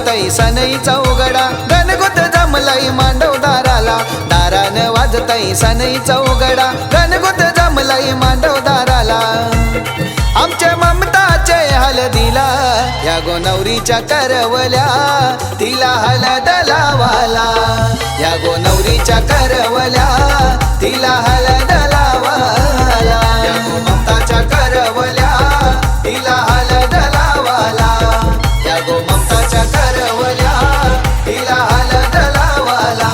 वाजतई सनई चौगडा गणगोत जमलई मांडव दाराला दारानं वाजतई सनई चौगडा गणगोत जमलई मांडव दाराला आमच्या ममताचे हलदीला या गोनवरीच्या करवल्या तिला हलद लावाला या गोनवरीच्या करवल्या तिला हलद लावाला या गोममताच्या करवल्या तिला हलद लावाला या गोममताच्या करवल्या तिला हलद लावाला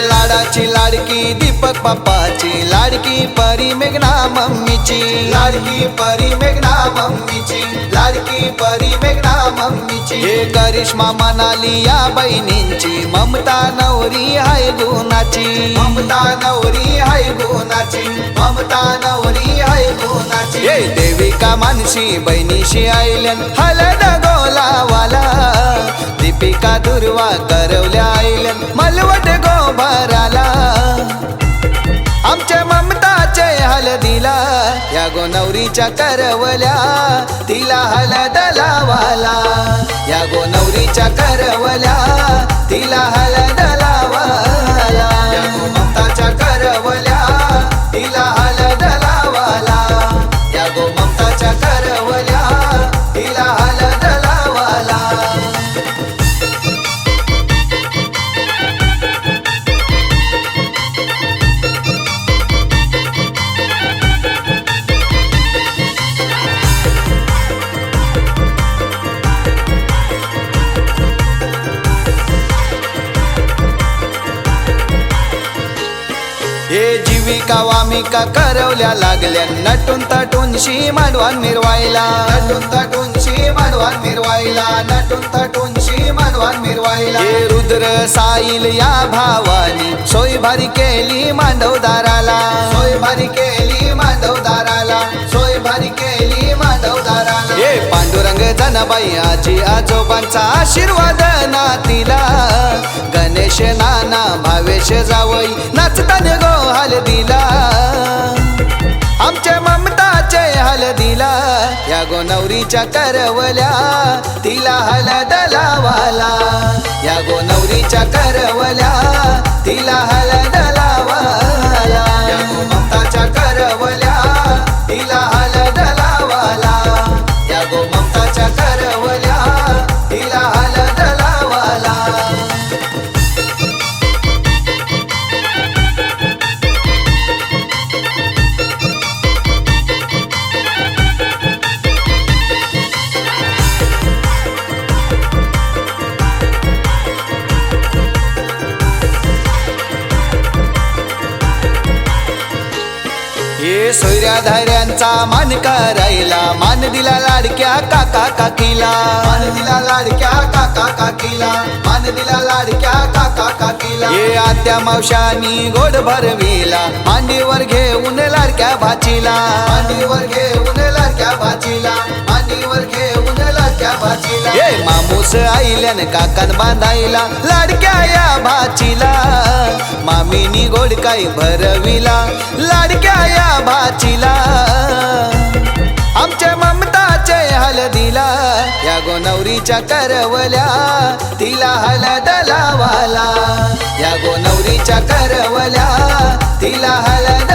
लाडाची लाडकी दीपक बाप्पाची लाडकी परी मेघना मम्मीची लाडकी परी मेघना मम्मीची लाडकी परी मेघना मम्मीची हे करिश्मा मनाली या बहिणींची ममता नवरी हाय गुणाची ममता नवरी हाय गुणाची ममता नवरी हाय गुणाची हे देविका मानसी बहिणीशी आयल्यान हलद गोलावाला दीपिका दुर्वा करवल्या आयल्यान मलवट गोभराला आमच्या ममताचे हलदीला या गोनवरीच्या करवल्या तिला हलद लावाला या गोनवरीच्या करवल्या तिला हलद लावाला या गोममताच्या करवल्या तिला हलद लावाला या गोममताच्या करवल्या तिला हलद लावाला हे जीविका वामिका करवल्या लागल्या नटून तटून शी मांडवान मिरवायला नटून तटून शी मांडवान मिरवायला नटून तटून शी मांडवान मिरवायला हे रुद्र साईल या भावानी सोय भारी केली मांडवदाराला सोय भारी केली मांडवदाराला सोय भारी केली मांडवदाराला हे पांडुरंग जनाबाई आजी आजोबांचा आशीर्वाद नातीला गणेश नाना भावेश जावई नाचताना गो हलदीला आमच्या ममताचे हलदीला या गोनवरीच्या करवल्या तिला हलद लावाला या गोनवरीच्या करवल्या तिला हलद लावाला या गोममताच्या करवल्या तिला हलद लावाला या गोममताच्या करवल्या तिला हलद लावाला हे सोयऱ्याधाऱ्यांचा मान करायला मान दिला लाडक्या काका काकीला मान दिला लाडक्या काका काकीला मान दिला लाडक्या काका काकीला हे आत्या मावशानी गोड भरविला मांडीवर घेऊन लाडक्या भाचीला मांडीवर घेऊन लाडक्या भाचीला मांडीवर घेऊन लाडक्या भाचीला हे मामूस आईल्यान काकान बांधायला लाडक्या या भाचीला मामीनी गोड काही भरविला लाडक्या या भाचीला आमच्या ममताचे हलदीला या गोनवरीच्या करवल्या तिला हलद लावाला या गोनवरीच्या करवल्या तिला हलद